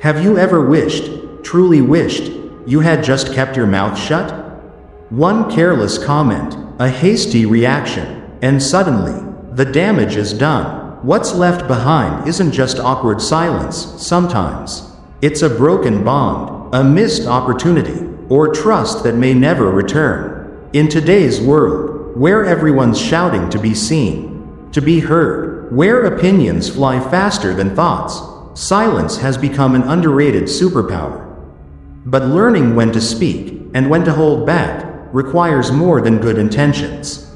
Have you ever wished, truly wished, you had just kept your mouth shut? One careless comment, a hasty reaction, and suddenly, the damage is done. What's left behind isn't just awkward silence, sometimes. It's a broken bond, a missed opportunity, or trust that may never return. In today's world, where everyone's shouting to be seen, to be heard, where opinions fly faster than thoughts, silence has become an underrated superpower. But learning when to speak, and when to hold back, requires more than good intentions.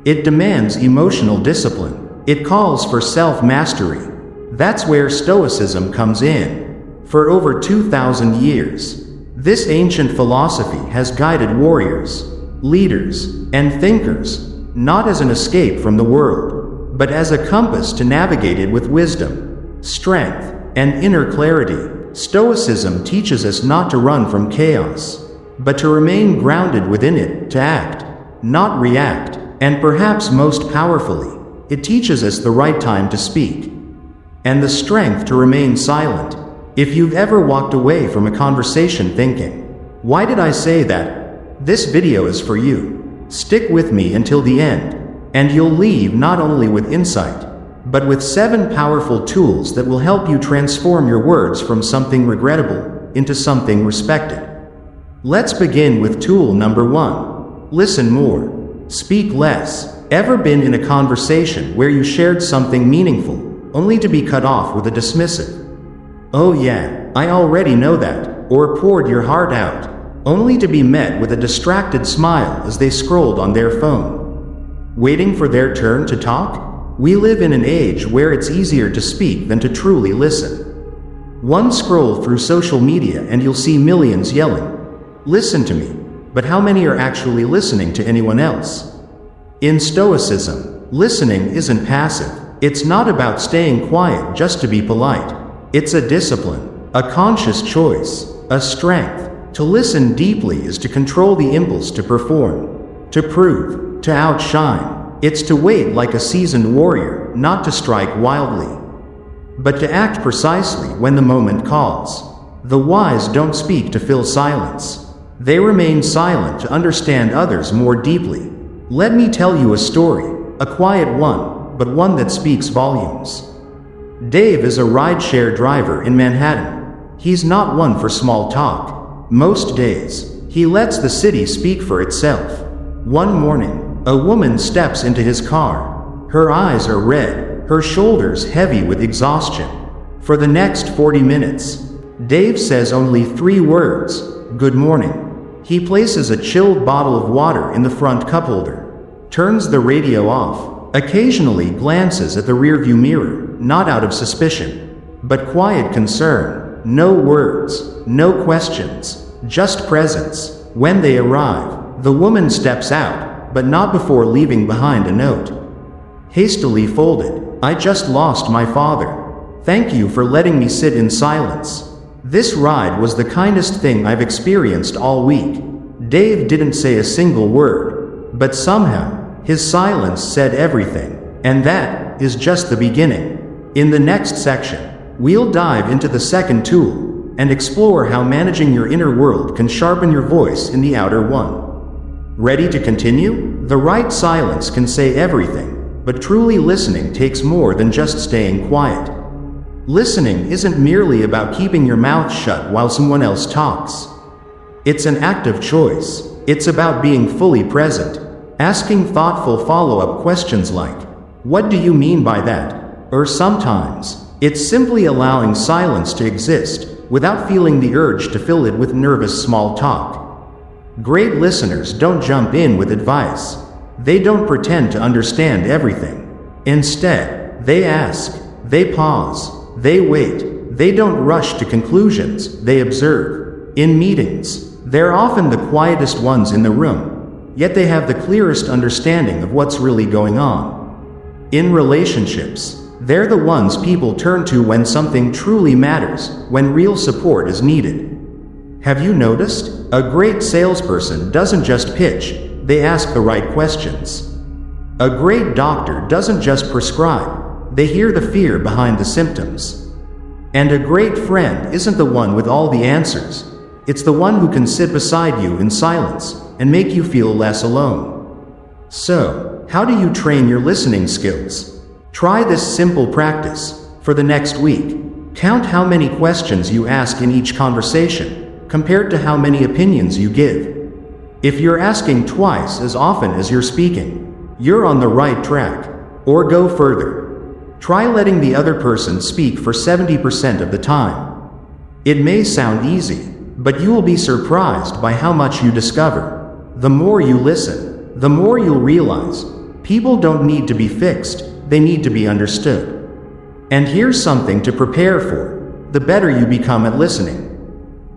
It demands emotional discipline. It calls for self-mastery. That's where Stoicism comes in. For over 2,000 years, this ancient philosophy has guided warriors, leaders, and thinkers, not as an escape from the world, but as a compass to navigate it with wisdom, strength, and inner clarity. Stoicism teaches us not to run from chaos, but to remain grounded within it, to act, not react, and perhaps most powerfully, it teaches us the right time to speak, and the strength to remain silent. If you've ever walked away from a conversation thinking, "Why did I say that?" This video is for you. Stick with me until the end, and you'll leave not only with insight, but with 7 powerful tools that will help you transform your words from something regrettable into something respected. Let's begin with tool number 1. Listen more. Speak less. Ever been in a conversation where you shared something meaningful, only to be cut off with a dismissive, "Oh yeah, I already know that," or poured your heart out, only to be met with a distracted smile as they scrolled on their phone, waiting for their turn to talk? We live in an age where it's easier to speak than to truly listen. One scroll through social media and you'll see millions yelling, "Listen to me," but how many are actually listening to anyone else? In Stoicism, listening isn't passive. It's not about staying quiet just to be polite. It's a discipline, a conscious choice, a strength. To listen deeply is to control the impulse to perform, to prove, to outshine. It's to wait like a seasoned warrior, not to strike wildly, but to act precisely when the moment calls. The wise don't speak to fill silence. They remain silent to understand others more deeply. Let me tell you a story, a quiet one, but one that speaks volumes. Dave is a rideshare driver in Manhattan. He's not one for small talk. Most days, he lets the city speak for itself. One morning, a woman steps into his car. Her eyes are red, her shoulders heavy with exhaustion. For the next 40 minutes, Dave says only 3 words, "Good morning." He places a chilled bottle of water in the front cup holder, turns the radio off, occasionally glances at the rearview mirror, not out of suspicion, but quiet concern. No words, no questions, just presence. When they arrive, the woman steps out, but not before leaving behind a note. Hastily folded, "I just lost my father. Thank you for letting me sit in silence. This ride was the kindest thing I've experienced all week." Dave didn't say a single word, but somehow, his silence said everything. And that is just the beginning. In the next section, we'll dive into the second tool and explore how managing your inner world can sharpen your voice in the outer one. Ready to continue? The right silence can say everything, but truly listening takes more than just staying quiet. Listening isn't merely about keeping your mouth shut while someone else talks. It's an active choice. It's about being fully present, asking thoughtful follow-up questions like, "What do you mean by that?" Or sometimes, it's simply allowing silence to exist, without feeling the urge to fill it with nervous small talk. Great listeners don't jump in with advice. They don't pretend to understand everything. Instead, they ask, they pause, they wait. They don't rush to conclusions, they observe. In meetings, they're often the quietest ones in the room, yet they have the clearest understanding of what's really going on. In relationships, they're the ones people turn to when something truly matters, when real support is needed. Have you noticed? A great salesperson doesn't just pitch, they ask the right questions. A great doctor doesn't just prescribe, they hear the fear behind the symptoms. And a great friend isn't the one with all the answers. It's the one who can sit beside you in silence and make you feel less alone. So, how do you train your listening skills? Try this simple practice. For the next week, count how many questions you ask in each conversation, compared to how many opinions you give. If you're asking twice as often as you're speaking, you're on the right track. Or go further. Try letting the other person speak for 70% of the time. It may sound easy, but you will be surprised by how much you discover. The more you listen, the more you'll realize people don't need to be fixed, they need to be understood. And here's something to prepare for. The better you become at listening,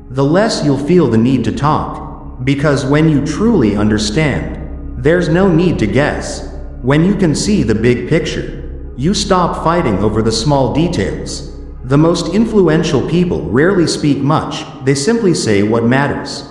the less you'll feel the need to talk. Because when you truly understand, there's no need to guess. When you can see the big picture, you stop fighting over the small details. The most influential people rarely speak much, they simply say what matters.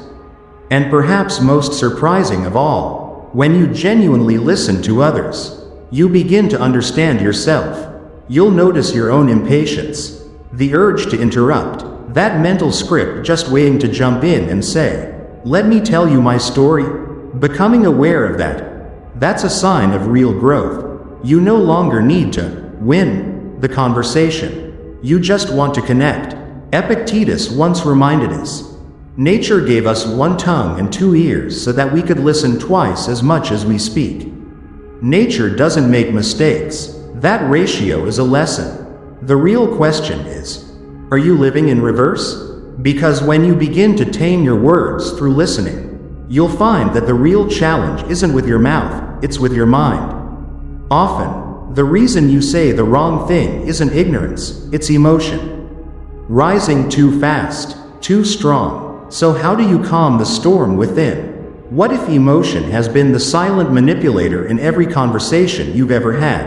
And perhaps most surprising of all, when you genuinely listen to others, you begin to understand yourself. You'll notice your own impatience, the urge to interrupt, that mental script just waiting to jump in and say, "Let me tell you my story." Becoming aware of that's a sign of real growth. You no longer need to win the conversation. You just want to connect. Epictetus once reminded us, nature gave us one tongue and two ears so that we could listen twice as much as we speak. Nature doesn't make mistakes. That ratio is a lesson. The real question is, are you living in reverse? Because when you begin to tame your words through listening, you'll find that the real challenge isn't with your mouth, it's with your mind. Often, the reason you say the wrong thing isn't ignorance, it's emotion. Rising too fast, too strong. So how do you calm the storm within? What if emotion has been the silent manipulator in every conversation you've ever had?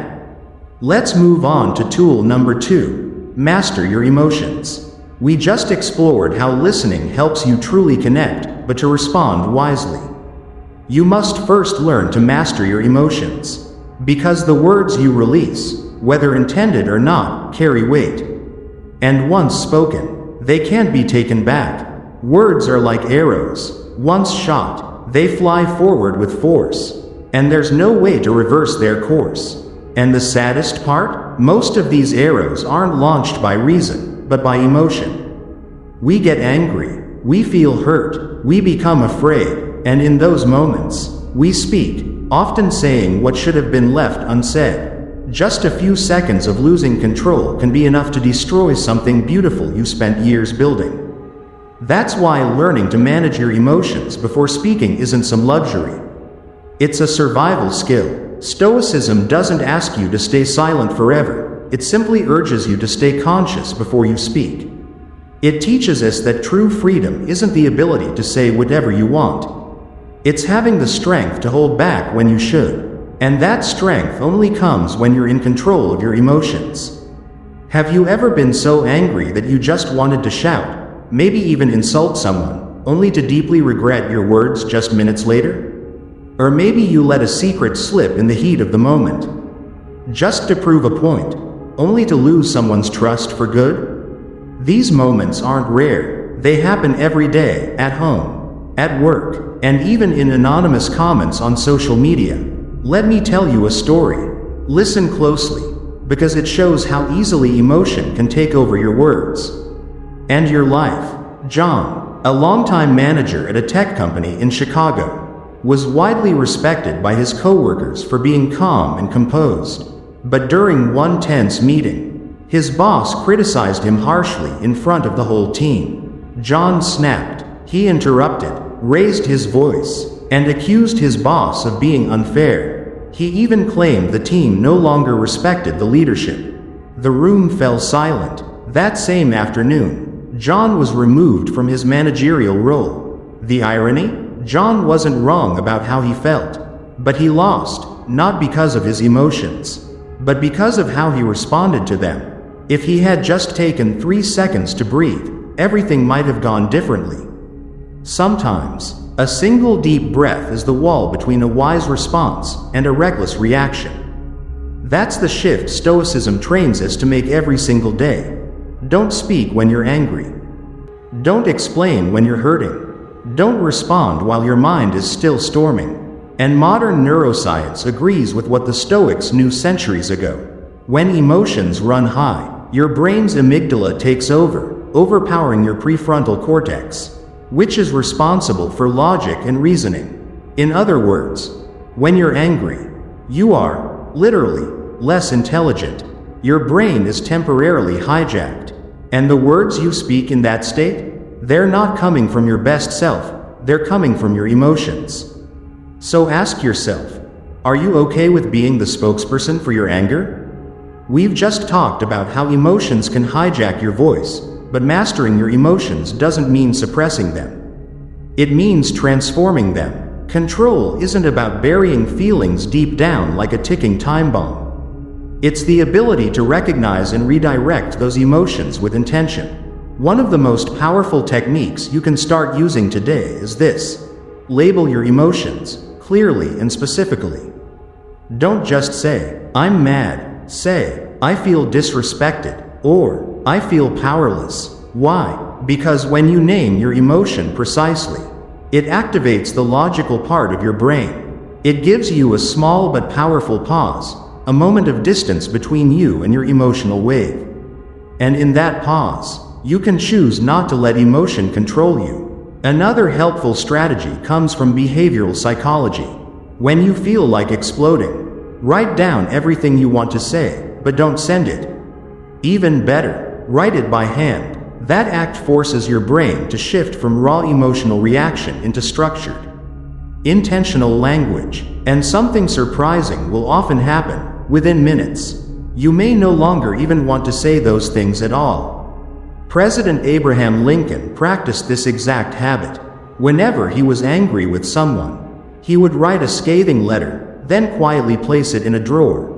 Let's move on to tool number 2, master your emotions. We just explored how listening helps you truly connect, but to respond wisely, you must first learn to master your emotions. Because the words you release, whether intended or not, carry weight. And once spoken, they can't be taken back. Words are like arrows. Once shot, they fly forward with force, and there's no way to reverse their course. And the saddest part? Most of these arrows aren't launched by reason, but by emotion. We get angry, we feel hurt, we become afraid, and in those moments, we speak, often saying what should have been left unsaid. Just a few seconds of losing control can be enough to destroy something beautiful you spent years building. That's why learning to manage your emotions before speaking isn't some luxury. It's a survival skill. Stoicism doesn't ask you to stay silent forever. It simply urges you to stay conscious before you speak. It teaches us that true freedom isn't the ability to say whatever you want. It's having the strength to hold back when you should. And that strength only comes when you're in control of your emotions. Have you ever been so angry that you just wanted to shout, maybe even insult someone, only to deeply regret your words just minutes later? Or maybe you let a secret slip in the heat of the moment, just to prove a point, only to lose someone's trust for good? These moments aren't rare. They happen every day, at home, at work, and even in anonymous comments on social media. Let me tell you a story. Listen closely, because it shows how easily emotion can take over your words and your life. John, a longtime manager at a tech company in Chicago, was widely respected by his coworkers for being calm and composed. But during one tense meeting, his boss criticized him harshly in front of the whole team. John snapped. He interrupted, raised his voice, and accused his boss of being unfair. He even claimed the team no longer respected the leadership. The room fell silent. That same afternoon, John was removed from his managerial role. The irony? John wasn't wrong about how he felt, but he lost, not because of his emotions, but because of how he responded to them. If he had just taken 3 seconds to breathe, everything might have gone differently. Sometimes, a single deep breath is the wall between a wise response and a reckless reaction. That's the shift Stoicism trains us to make every single day. Don't speak when you're angry. Don't explain when you're hurting. Don't respond while your mind is still storming. And modern neuroscience agrees with what the Stoics knew centuries ago. When emotions run high, your brain's amygdala takes over, overpowering your prefrontal cortex, which is responsible for logic and reasoning. In other words, when you're angry, you are, literally, less intelligent. Your brain is temporarily hijacked. And the words you speak in that state? They're not coming from your best self, they're coming from your emotions. So ask yourself, are you okay with being the spokesperson for your anger? We've just talked about how emotions can hijack your voice, but mastering your emotions doesn't mean suppressing them. It means transforming them. Control isn't about burying feelings deep down like a ticking time bomb. It's the ability to recognize and redirect those emotions with intention. One of the most powerful techniques you can start using today is this. Label your emotions, clearly and specifically. Don't just say, I'm mad. Say, I feel disrespected, or, I feel powerless. Why? Because when you name your emotion precisely, it activates the logical part of your brain. It gives you a small but powerful pause, a moment of distance between you and your emotional wave. And in that pause, you can choose not to let emotion control you. Another helpful strategy comes from behavioral psychology. When you feel like exploding, write down everything you want to say, but don't send it. Even better, write it by hand. That act forces your brain to shift from raw emotional reaction into structured, intentional language, and something surprising will often happen within minutes. You may no longer even want to say those things at all. President Abraham Lincoln practiced this exact habit. Whenever he was angry with someone, he would write a scathing letter, then quietly place it in a drawer.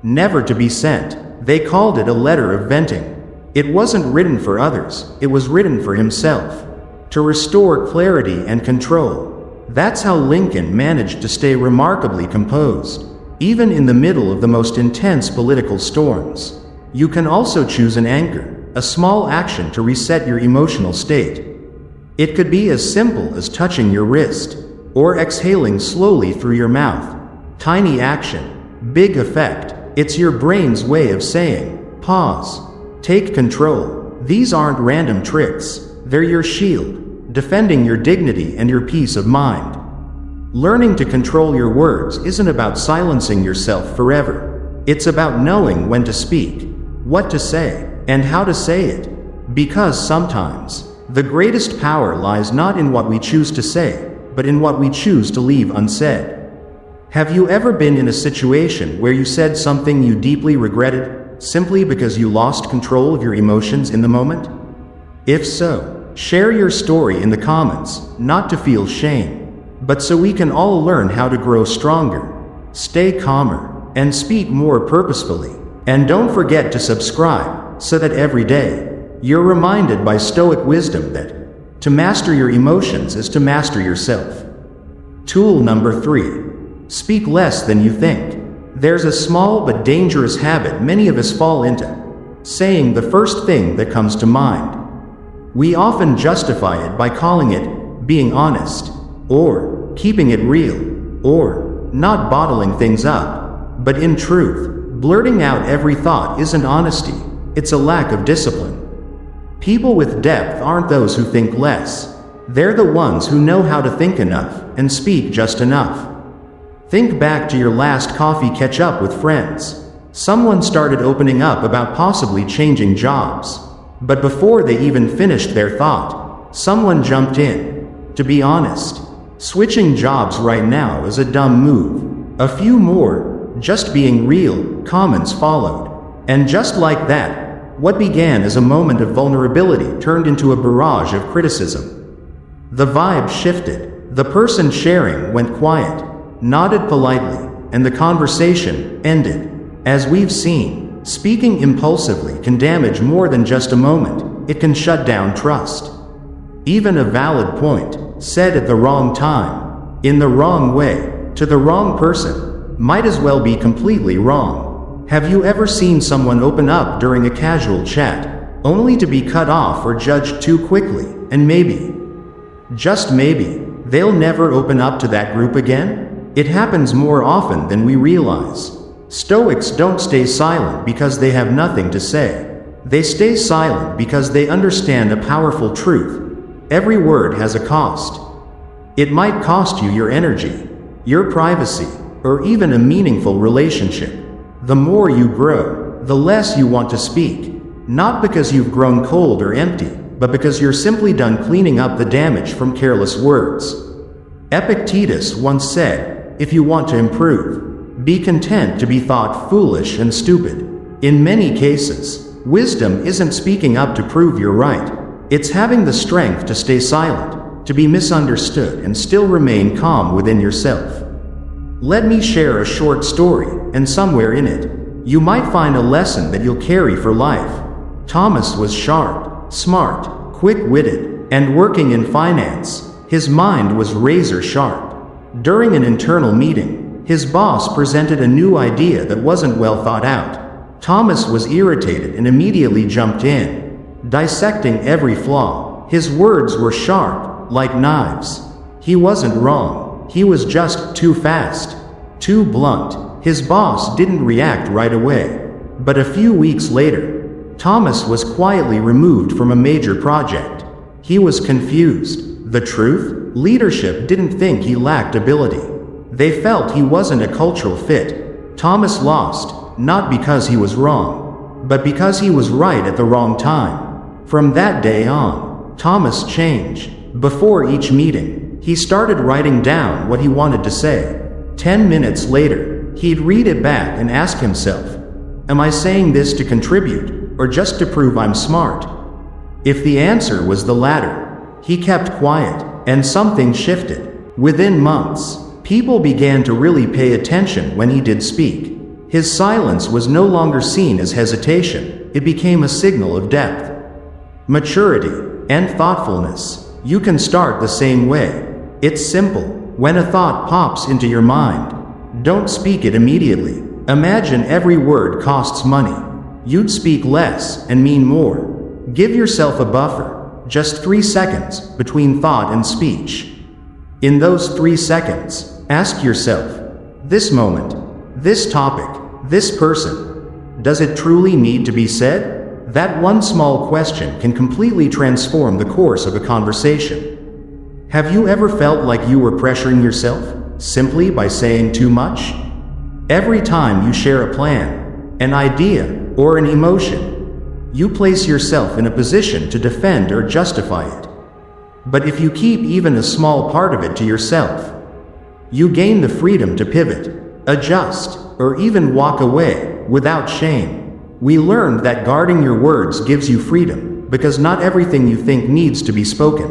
Never to be sent. They called it a letter of venting. It wasn't written for others, it was written for himself. To restore clarity and control. That's how Lincoln managed to stay remarkably composed, even in the middle of the most intense political storms. You can also choose an anchor, a small action to reset your emotional state. It could be as simple as touching your wrist, or exhaling slowly through your mouth. Tiny action, big effect. It's your brain's way of saying, pause, take control. These aren't random tricks, they're your shield, defending your dignity and your peace of mind. Learning to control your words isn't about silencing yourself forever. It's about knowing when to speak, what to say, and how to say it. Because sometimes, the greatest power lies not in what we choose to say, but in what we choose to leave unsaid. Have you ever been in a situation where you said something you deeply regretted, simply because you lost control of your emotions in the moment? If so, share your story in the comments, not to feel shame, but so we can all learn how to grow stronger, stay calmer, and speak more purposefully. And don't forget to subscribe, so that every day, you're reminded by Stoic wisdom that to master your emotions is to master yourself. Tool number 3. Speak less than you think. There's a small but dangerous habit many of us fall into, saying the first thing that comes to mind. We often justify it by calling it being honest, or keeping it real, or not bottling things up. But in truth, blurting out every thought isn't honesty, it's a lack of discipline. People with depth aren't those who think less. They're the ones who know how to think enough and speak just enough. Think back to your last coffee catch-up with friends. Someone started opening up about possibly changing jobs. But before they even finished their thought, someone jumped in. To be honest, switching jobs right now is a dumb move. A few more, just being real, comments followed. And just like that, what began as a moment of vulnerability turned into a barrage of criticism. The vibe shifted. The person sharing went quiet, nodded politely, and the conversation ended. As we've seen, speaking impulsively can damage more than just a moment. It can shut down trust. Even a valid point, said at the wrong time, in the wrong way, to the wrong person, might as well be completely wrong. Have you ever seen someone open up during a casual chat, only to be cut off or judged too quickly, and maybe, just maybe, they'll never open up to that group again? It happens more often than we realize. Stoics don't stay silent because they have nothing to say. They stay silent because they understand a powerful truth. Every word has a cost. It might cost you your energy, your privacy, or even a meaningful relationship. The more you grow, the less you want to speak. Not because you've grown cold or empty, but because you're simply done cleaning up the damage from careless words. Epictetus once said, "If you want to improve, be content to be thought foolish and stupid." In many cases, wisdom isn't speaking up to prove you're right. It's having the strength to stay silent, to be misunderstood and still remain calm within yourself. Let me share a short story, and somewhere in it, you might find a lesson that you'll carry for life. Thomas was sharp, smart, quick-witted, and working in finance. His mind was razor sharp. During an internal meeting, his boss presented a new idea that wasn't well thought out. Thomas was irritated and immediately jumped in, dissecting every flaw. His words were sharp, like knives. He wasn't wrong. He was just too fast, too blunt. His boss didn't react right away. But a few weeks later, Thomas was quietly removed from a major project. He was confused. The truth? Leadership didn't think he lacked ability. They felt he wasn't a cultural fit. Thomas lost, not because he was wrong, but because he was right at the wrong time. From that day on, Thomas changed. Before each meeting, he started writing down what he wanted to say. 10 minutes later, he'd read it back and ask himself, "Am I saying this to contribute, or just to prove I'm smart?" If the answer was the latter, he kept quiet, and something shifted. Within months, people began to really pay attention when he did speak. His silence was no longer seen as hesitation, it became a signal of depth, maturity, and thoughtfulness. You can start the same way. It's simple. When a thought pops into your mind, don't speak it immediately. Imagine every word costs money. You'd speak less and mean more. Give yourself a buffer, just 3 seconds, between thought and speech. In those 3 seconds, ask yourself, this moment, this topic, this person, does it truly need to be said? That one small question can completely transform the course of a conversation. Have you ever felt like you were pressuring yourself, simply by saying too much? Every time you share a plan, an idea, or an emotion, you place yourself in a position to defend or justify it. But if you keep even a small part of it to yourself, you gain the freedom to pivot, adjust, or even walk away without shame. We learned that guarding your words gives you freedom, because not everything you think needs to be spoken.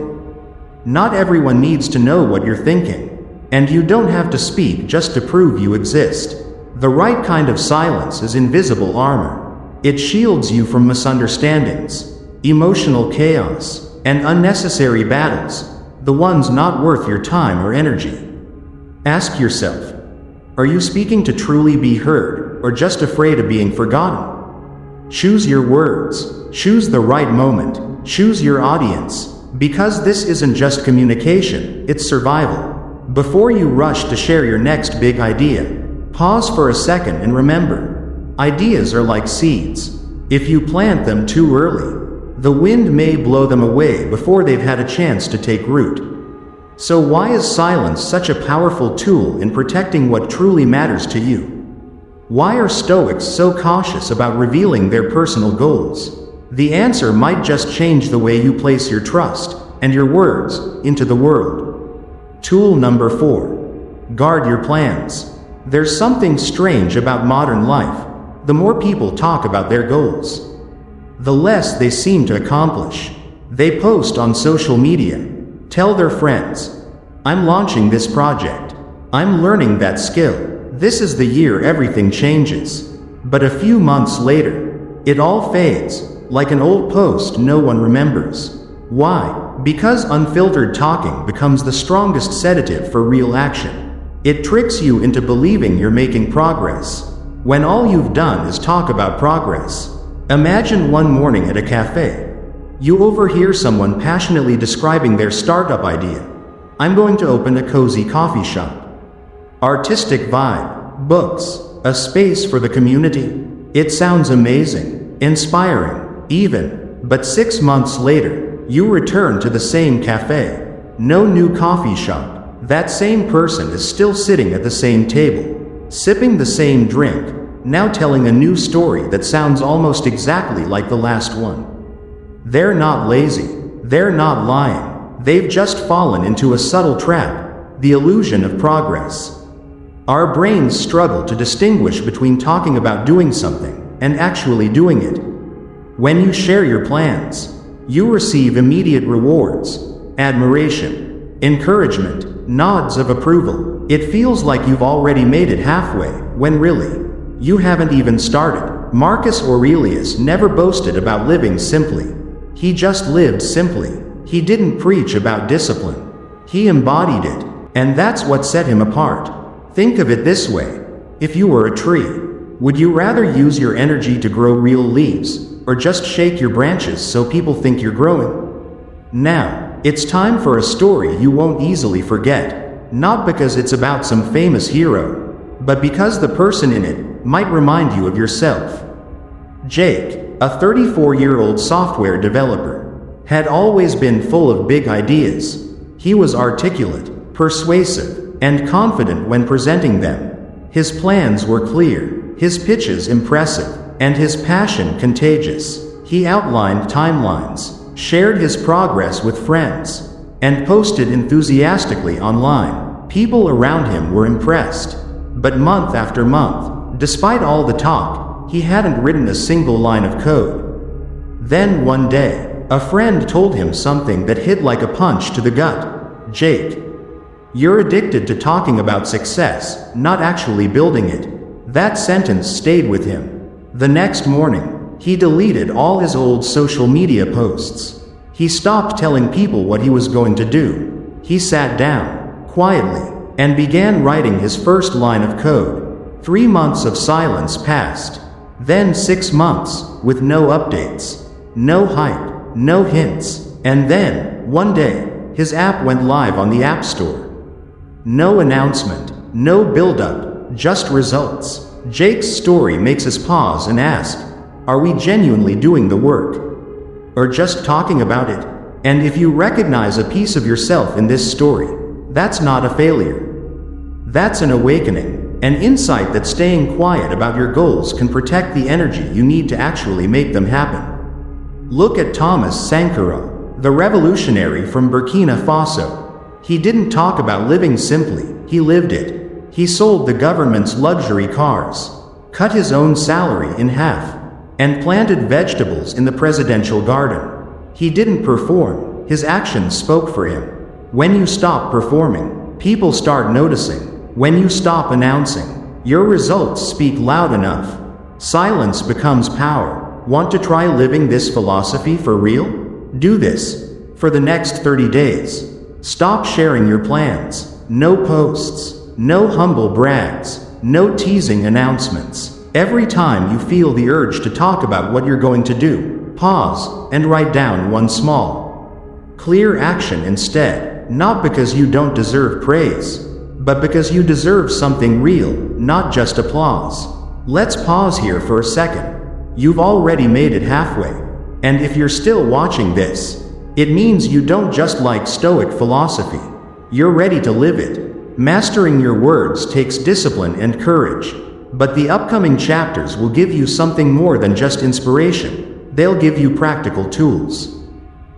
Not everyone needs to know what you're thinking, and you don't have to speak just to prove you exist. The right kind of silence is invisible armor. It shields you from misunderstandings, emotional chaos, and unnecessary battles, the ones not worth your time or energy. Ask yourself, are you speaking to truly be heard, or just afraid of being forgotten? Choose your words, choose the right moment, choose your audience, because this isn't just communication, it's survival. Before you rush to share your next big idea, pause for a second and remember, ideas are like seeds. If you plant them too early, the wind may blow them away before they've had a chance to take root. So why is silence such a powerful tool in protecting what truly matters to you? Why are Stoics so cautious about revealing their personal goals? The answer might just change the way you place your trust and your words into the world. Tool number 4. Guard your plans. There's something strange about modern life. The more people talk about their goals, the less they seem to accomplish. They post on social media, tell their friends, "I'm launching this project. I'm learning that skill. This is the year everything changes." But a few months later, it all fades, like an old post no one remembers. Why? Because unfiltered talking becomes the strongest sedative for real action. It tricks you into believing you're making progress, when all you've done is talk about progress. Imagine one morning at a cafe. You overhear someone passionately describing their startup idea. I'm going to open a cozy coffee shop. Artistic vibe, books, a space for the community. It sounds amazing, inspiring, even. But 6 months later, you return to the same cafe. No new coffee shop. That same person is still sitting at the same table, sipping the same drink, now telling a new story that sounds almost exactly like the last one. They're not lazy. They're not lying. They've just fallen into a subtle trap, the illusion of progress. Our brains struggle to distinguish between talking about doing something and actually doing it. When you share your plans, you receive immediate rewards, admiration, encouragement, nods of approval. It feels like you've already made it halfway, when really, you haven't even started. Marcus Aurelius never boasted about living simply. He just lived simply. He didn't preach about discipline. He embodied it, and that's what set him apart. Think of it this way. If you were a tree, would you rather use your energy to grow real leaves, or just shake your branches so people think you're growing? Now, it's time for a story you won't easily forget, not because it's about some famous hero, but because the person in it might remind you of yourself. Jake, a 34-year-old software developer, had always been full of big ideas. He was articulate, persuasive, and confident when presenting them. His plans were clear, his pitches impressive, and his passion contagious. He outlined timelines, shared his progress with friends, and posted enthusiastically online. People around him were impressed. But month after month, despite all the talk, he hadn't written a single line of code. Then one day, a friend told him something that hit like a punch to the gut. Jake, you're addicted to talking about success, not actually building it. That sentence stayed with him. The next morning, he deleted all his old social media posts. He stopped telling people what he was going to do. He sat down, quietly, and began writing his first line of code. 3 months of silence passed. Then 6 months, with no updates, no hype, no hints. And then, one day, his app went live on the App Store. No announcement, no build-up, just results. Jake's story makes us pause and ask, are we genuinely doing the work? Or just talking about it? And if you recognize a piece of yourself in this story, that's not a failure. That's an awakening, an insight that staying quiet about your goals can protect the energy you need to actually make them happen. Look at Thomas Sankara, the revolutionary from Burkina Faso. He didn't talk about living simply, he lived it. He sold the government's luxury cars, cut his own salary in half, and planted vegetables in the presidential garden. He didn't perform, his actions spoke for him. When you stop performing, people start noticing. When you stop announcing, your results speak loud enough. Silence becomes power. Want to try living this philosophy for real? Do this. For the next 30 days. Stop sharing your plans. No posts. No humble brags. No teasing announcements. Every time you feel the urge to talk about what you're going to do, pause and write down one small, clear action instead. Not because you don't deserve praise, but because you deserve something real, not just applause. Let's pause here for a second. You've already made it halfway. And if you're still watching this, it means you don't just like Stoic philosophy. You're ready to live it. Mastering your words takes discipline and courage. But the upcoming chapters will give you something more than just inspiration. They'll give you practical tools.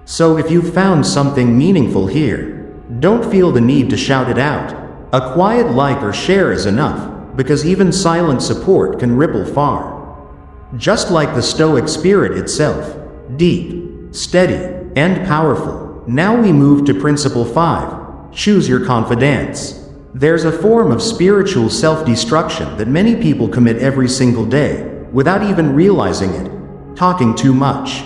So if you've found something meaningful here, don't feel the need to shout it out. A quiet like or share is enough, because even silent support can ripple far. Just like the Stoic spirit itself, deep, steady, and powerful. Now we move to Principle 5, choose your confidence. There's a form of spiritual self-destruction that many people commit every single day, without even realizing it, talking too much.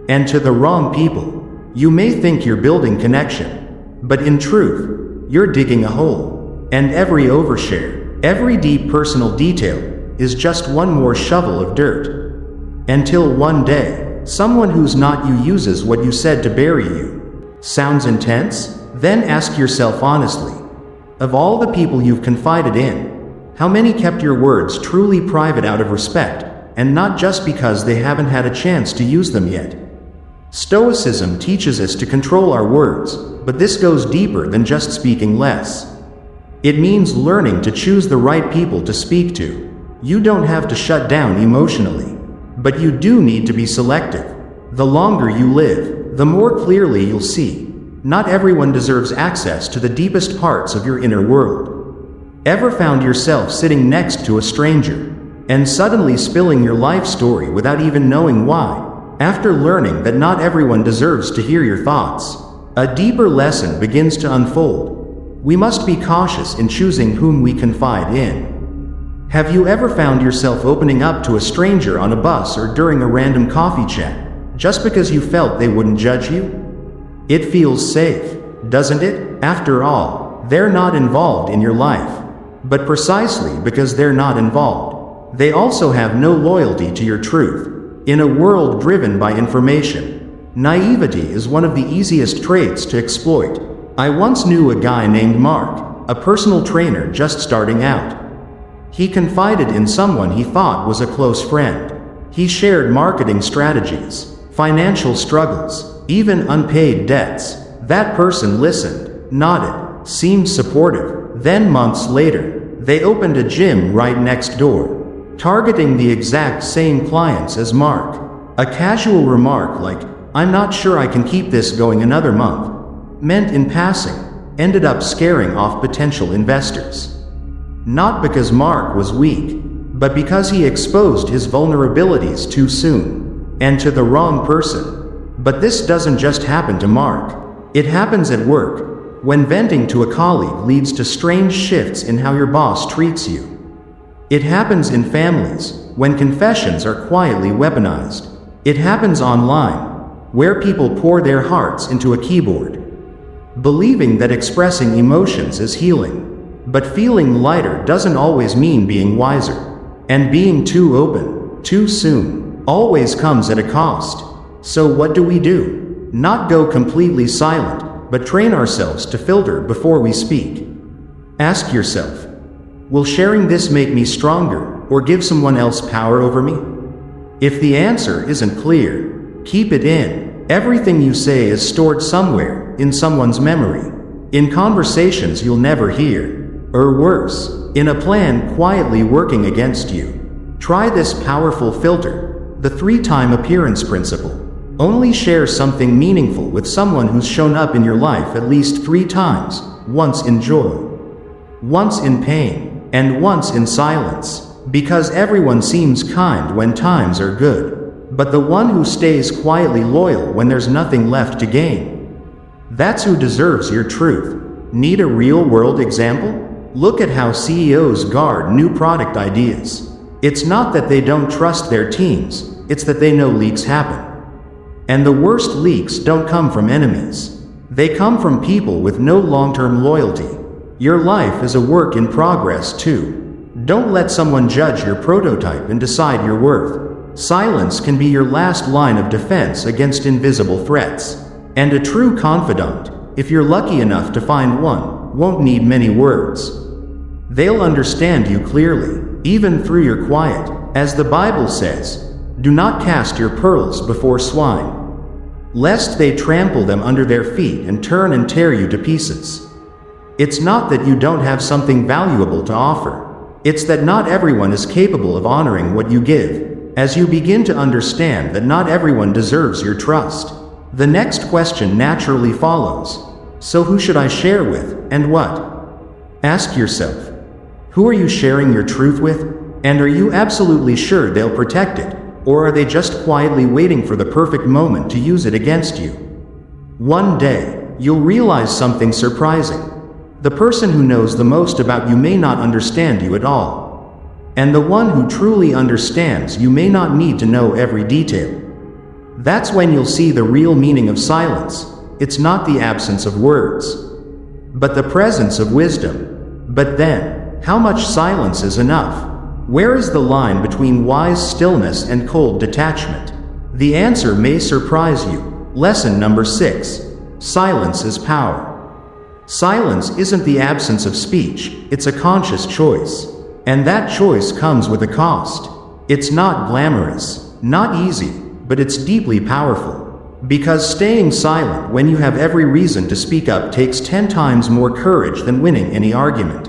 And to the wrong people. You may think you're building connection, but in truth, you're digging a hole. And every overshare, every deep personal detail, is just one more shovel of dirt. Until one day, someone who's not you uses what you said to bury you. Sounds intense? Then ask yourself honestly. Of all the people you've confided in, how many kept your words truly private out of respect, and not just because they haven't had a chance to use them yet? Stoicism teaches us to control our words, but this goes deeper than just speaking less. It means learning to choose the right people to speak to. You don't have to shut down emotionally, but you do need to be selective. The longer you live, the more clearly you'll see. Not everyone deserves access to the deepest parts of your inner world. Ever found yourself sitting next to a stranger, and suddenly spilling your life story without even knowing why? After learning that not everyone deserves to hear your thoughts, a deeper lesson begins to unfold. We must be cautious in choosing whom we confide in. Have you ever found yourself opening up to a stranger on a bus or during a random coffee chat, just because you felt they wouldn't judge you? It feels safe, doesn't it? After all, they're not involved in your life. But precisely because they're not involved, they also have no loyalty to your truth. In a world driven by information, naivety is one of the easiest traits to exploit. I once knew a guy named Mark, a personal trainer just starting out. He confided in someone he thought was a close friend. He shared marketing strategies, financial struggles, even unpaid debts. That person listened, nodded, seemed supportive. Then months later, they opened a gym right next door, targeting the exact same clients as Mark. A casual remark like, "I'm not sure I can keep this going another month," meant in passing, ended up scaring off potential investors. Not because Mark was weak, but because he exposed his vulnerabilities too soon, and to the wrong person. But this doesn't just happen to Mark. It happens at work, when venting to a colleague leads to strange shifts in how your boss treats you. It happens in families, when confessions are quietly weaponized. It happens online, where people pour their hearts into a keyboard, believing that expressing emotions is healing. But feeling lighter doesn't always mean being wiser. And being too open, too soon, always comes at a cost. So what do? Not go completely silent, but train ourselves to filter before we speak. Ask yourself, will sharing this make me stronger, or give someone else power over me? If the answer isn't clear, keep it in. Everything you say is stored somewhere, in someone's memory. In conversations you'll never hear. Or worse, in a plan quietly working against you. Try this powerful filter, the 3-time appearance principle. Only share something meaningful with someone who's shown up in your life at least 3 times, once in joy, once in pain, and once in silence. Because everyone seems kind when times are good, but the one who stays quietly loyal when there's nothing left to gain, that's who deserves your truth. Need a real-world example? Look at how CEOs guard new product ideas. It's not that they don't trust their teams, it's that they know leaks happen. And the worst leaks don't come from enemies. They come from people with no long-term loyalty. Your life is a work in progress too. Don't let someone judge your prototype and decide your worth. Silence can be your last line of defense against invisible threats. And a true confidant, if you're lucky enough to find one, won't need many words. They'll understand you clearly, even through your quiet. As the Bible says, do not cast your pearls before swine, lest they trample them under their feet and turn and tear you to pieces. It's not that you don't have something valuable to offer. It's that not everyone is capable of honoring what you give. As you begin to understand that not everyone deserves your trust, the next question naturally follows. So who should I share with, and what? Ask yourself, who are you sharing your truth with? And are you absolutely sure they'll protect it? Or are they just quietly waiting for the perfect moment to use it against you? One day, you'll realize something surprising. The person who knows the most about you may not understand you at all. And the one who truly understands you may not need to know every detail. That's when you'll see the real meaning of silence. It's not the absence of words, but the presence of wisdom. But then, how much silence is enough? Where is the line between wise stillness and cold detachment? The answer may surprise you. Lesson number 6. Silence is power. Silence isn't the absence of speech, it's a conscious choice. And that choice comes with a cost. It's not glamorous, not easy, but it's deeply powerful. Because staying silent when you have every reason to speak up takes 10 times more courage than winning any argument.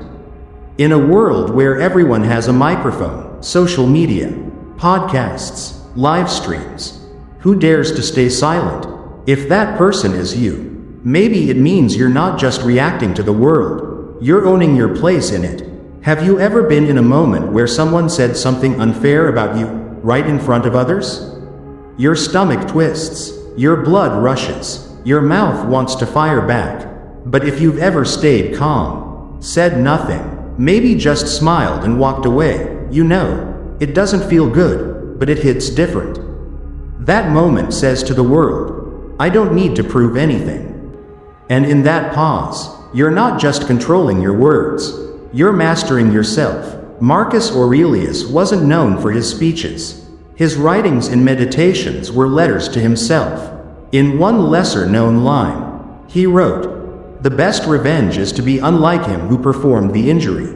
In a world where everyone has a microphone, social media, podcasts, live streams, who dares to stay silent? If that person is you, maybe it means you're not just reacting to the world, you're owning your place in it. Have you ever been in a moment where someone said something unfair about you, right in front of others? Your stomach twists, your blood rushes, your mouth wants to fire back. But if you've ever stayed calm, said nothing, maybe just smiled and walked away, you know, it doesn't feel good, but it hits different. That moment says to the world, I don't need to prove anything. And in that pause, you're not just controlling your words, you're mastering yourself. Marcus Aurelius wasn't known for his speeches. His writings and meditations were letters to himself. In one lesser-known line, he wrote, "The best revenge is to be unlike him who performed the injury."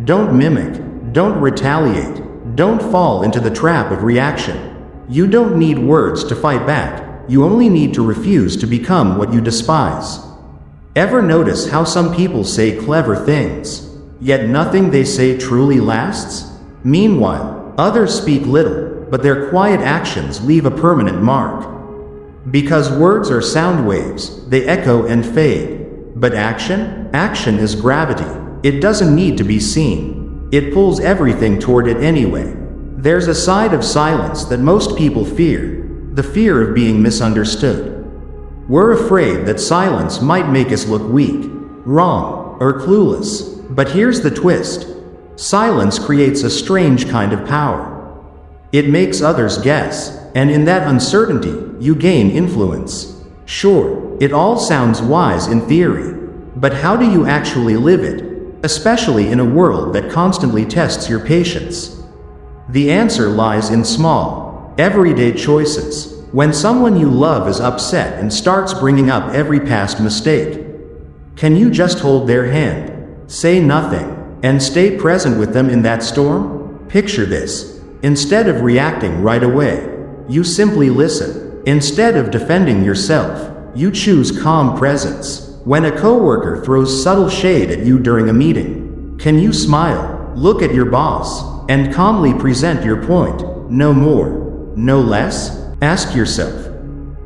Don't mimic, don't retaliate, don't fall into the trap of reaction. You don't need words to fight back, you only need to refuse to become what you despise. Ever notice how some people say clever things, yet nothing they say truly lasts? Meanwhile, others speak little, but their quiet actions leave a permanent mark. Because words are sound waves, they echo and fade. But action? Action is gravity. It doesn't need to be seen. It pulls everything toward it anyway. There's a side of silence that most people fear, the fear of being misunderstood. We're afraid that silence might make us look weak, wrong, or clueless. But here's the twist. Silence creates a strange kind of power. It makes others guess, and in that uncertainty, you gain influence. Sure, it all sounds wise in theory, but how do you actually live it? Especially in a world that constantly tests your patience. The answer lies in small, everyday choices. When someone you love is upset and starts bringing up every past mistake, can you just hold their hand, say nothing, and stay present with them in that storm? Picture this. Instead of reacting right away, you simply listen. Instead of defending yourself, you choose calm presence. When a coworker throws subtle shade at you during a meeting, can you smile, look at your boss, and calmly present your point? No more, no less? Ask yourself,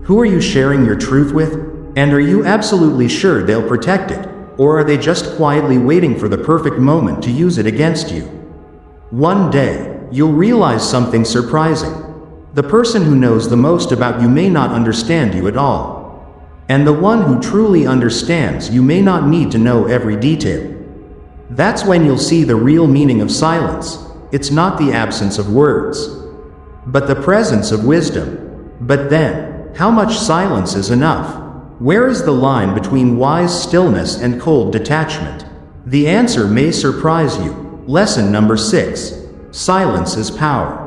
who are you sharing your truth with? And are you absolutely sure they'll protect it? Or are they just quietly waiting for the perfect moment to use it against you? One day, you'll realize something surprising. The person who knows the most about you may not understand you at all. And the one who truly understands you may not need to know every detail. That's when you'll see the real meaning of silence. It's not the absence of words, but the presence of wisdom. But then, how much silence is enough? Where is the line between wise stillness and cold detachment? The answer may surprise you. Lesson number 6. Silence is power.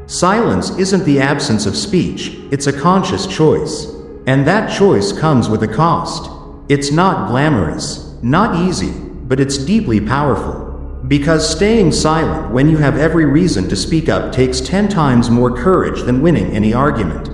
Silence isn't the absence of speech, it's a conscious choice. And that choice comes with a cost. It's not glamorous, not easy, but it's deeply powerful. Because staying silent when you have every reason to speak up takes 10 times more courage than winning any argument.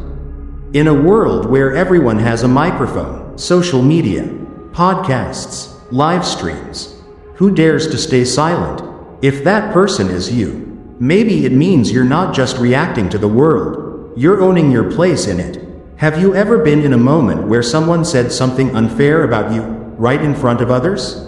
In a world where everyone has a microphone, social media, podcasts, live streams, who dares to stay silent? If that person is you, maybe it means you're not just reacting to the world, you're owning your place in it. Have you ever been in a moment where someone said something unfair about you, right in front of others?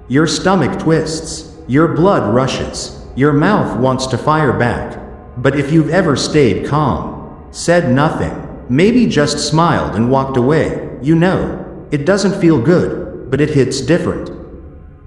Your stomach twists, your blood rushes, your mouth wants to fire back. But if you've ever stayed calm, said nothing, maybe just smiled and walked away, you know, it doesn't feel good, but it hits different.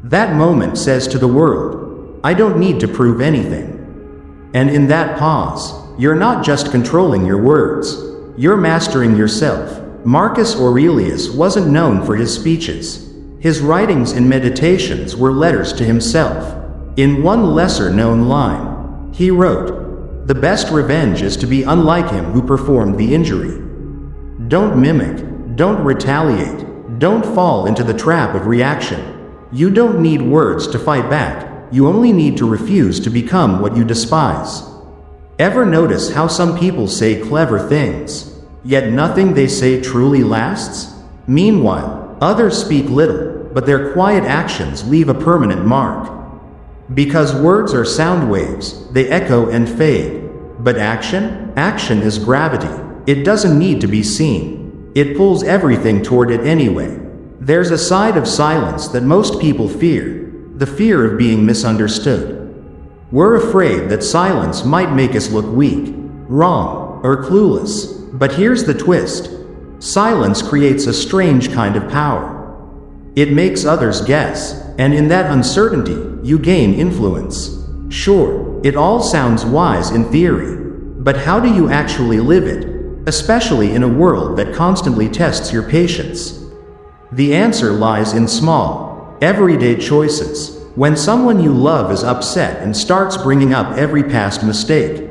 That moment says to the world, I don't need to prove anything. And in that pause, you're not just controlling your words, you're mastering yourself. Marcus Aurelius wasn't known for his speeches. His writings and meditations were letters to himself. In one lesser-known line, he wrote, "The best revenge is to be unlike him who performed the injury." Don't mimic, don't retaliate, don't fall into the trap of reaction. You don't need words to fight back, you only need to refuse to become what you despise. Ever notice how some people say clever things, yet nothing they say truly lasts? Meanwhile, others speak little, but their quiet actions leave a permanent mark. Because words are sound waves, they echo and fade. But action? Action is gravity. It doesn't need to be seen. It pulls everything toward it anyway. There's a side of silence that most people fear, the fear of being misunderstood. We're afraid that silence might make us look weak, wrong, or clueless. But here's the twist. Silence creates a strange kind of power. It makes others guess, and in that uncertainty, you gain influence. Sure, it all sounds wise in theory, but how do you actually live it? Especially in a world that constantly tests your patience. The answer lies in small, everyday choices. When someone you love is upset and starts bringing up every past mistake,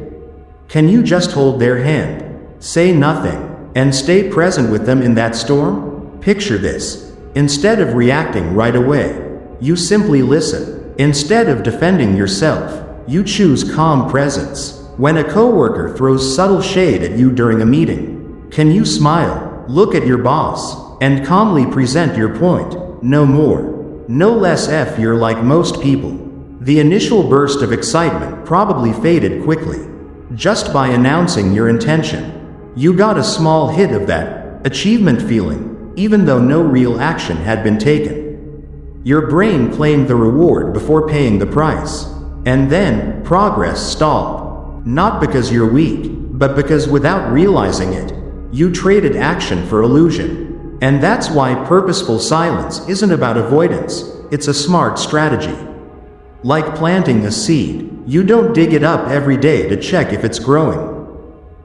can you just hold their hand, say nothing, and stay present with them in that storm? Picture this. Instead of reacting right away, you simply listen. Instead of defending yourself, you choose calm presence. When a coworker throws subtle shade at you during a meeting, can you smile, look at your boss, and calmly present your point? No more, no less. If you're like most people, the initial burst of excitement probably faded quickly. Just by announcing your intention, you got a small hit of that achievement feeling, even though no real action had been taken. Your brain claimed the reward before paying the price. And then, progress stalled. Not because you're weak, but because without realizing it, you traded action for illusion. And that's why purposeful silence isn't about avoidance, it's a smart strategy. Like planting a seed, you don't dig it up every day to check if it's growing.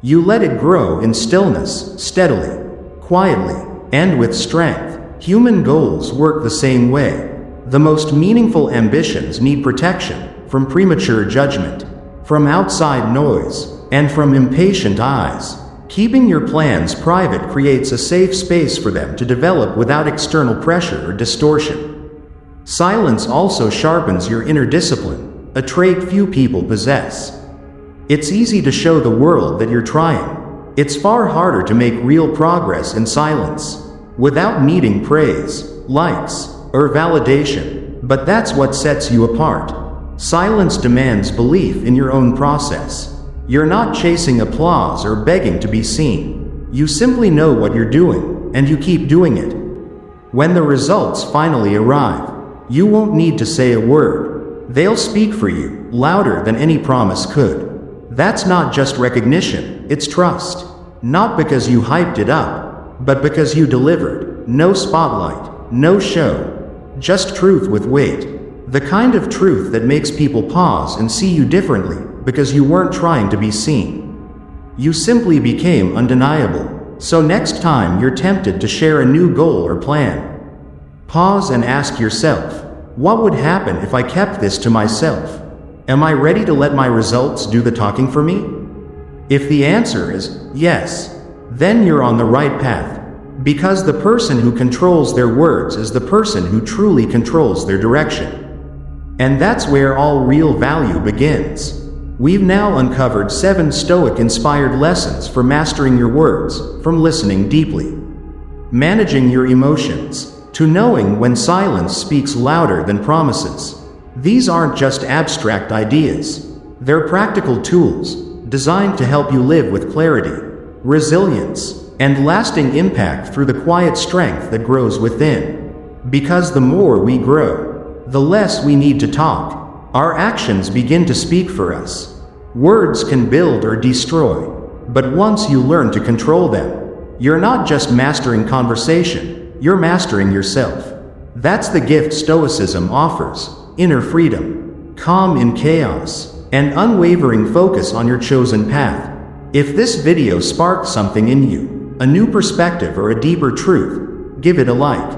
You let it grow in stillness, steadily, quietly, and with strength. Human goals work the same way. The most meaningful ambitions need protection from premature judgment, from outside noise, and from impatient eyes. Keeping your plans private creates a safe space for them to develop without external pressure or distortion. Silence also sharpens your inner discipline, a trait few people possess. It's easy to show the world that you're trying. It's far harder to make real progress in silence, without needing praise, likes, or validation. But that's what sets you apart. Silence demands belief in your own process. You're not chasing applause or begging to be seen. You simply know what you're doing, and you keep doing it. When the results finally arrive, you won't need to say a word. They'll speak for you, louder than any promise could. That's not just recognition, it's trust. Not because you hyped it up, but because you delivered. No spotlight, no show, just truth with weight. The kind of truth that makes people pause and see you differently, because you weren't trying to be seen. You simply became undeniable. So next time you're tempted to share a new goal or plan, pause and ask yourself, what would happen if I kept this to myself? Am I ready to let my results do the talking for me? If the answer is yes, then you're on the right path. Because the person who controls their words is the person who truly controls their direction. And that's where all real value begins. We've now uncovered 7 Stoic-inspired lessons for mastering your words, from listening deeply, managing your emotions, to knowing when silence speaks louder than promises. These aren't just abstract ideas. They're practical tools, designed to help you live with clarity, resilience, and lasting impact through the quiet strength that grows within. Because the more we grow, the less we need to talk. Our actions begin to speak for us. Words can build or destroy, but once you learn to control them, you're not just mastering conversation, you're mastering yourself. That's the gift Stoicism offers: inner freedom, calm in chaos, and unwavering focus on your chosen path. If this video sparked something in you, a new perspective or a deeper truth, give it a like.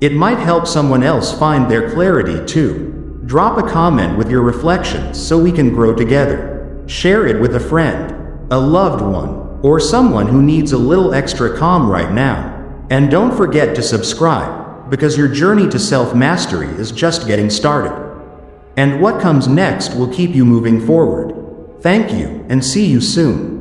It might help someone else find their clarity too. Drop a comment with your reflections so we can grow together. Share it with a friend, a loved one, or someone who needs a little extra calm right now. And don't forget to subscribe, because your journey to self-mastery is just getting started. And what comes next will keep you moving forward. Thank you, and see you soon.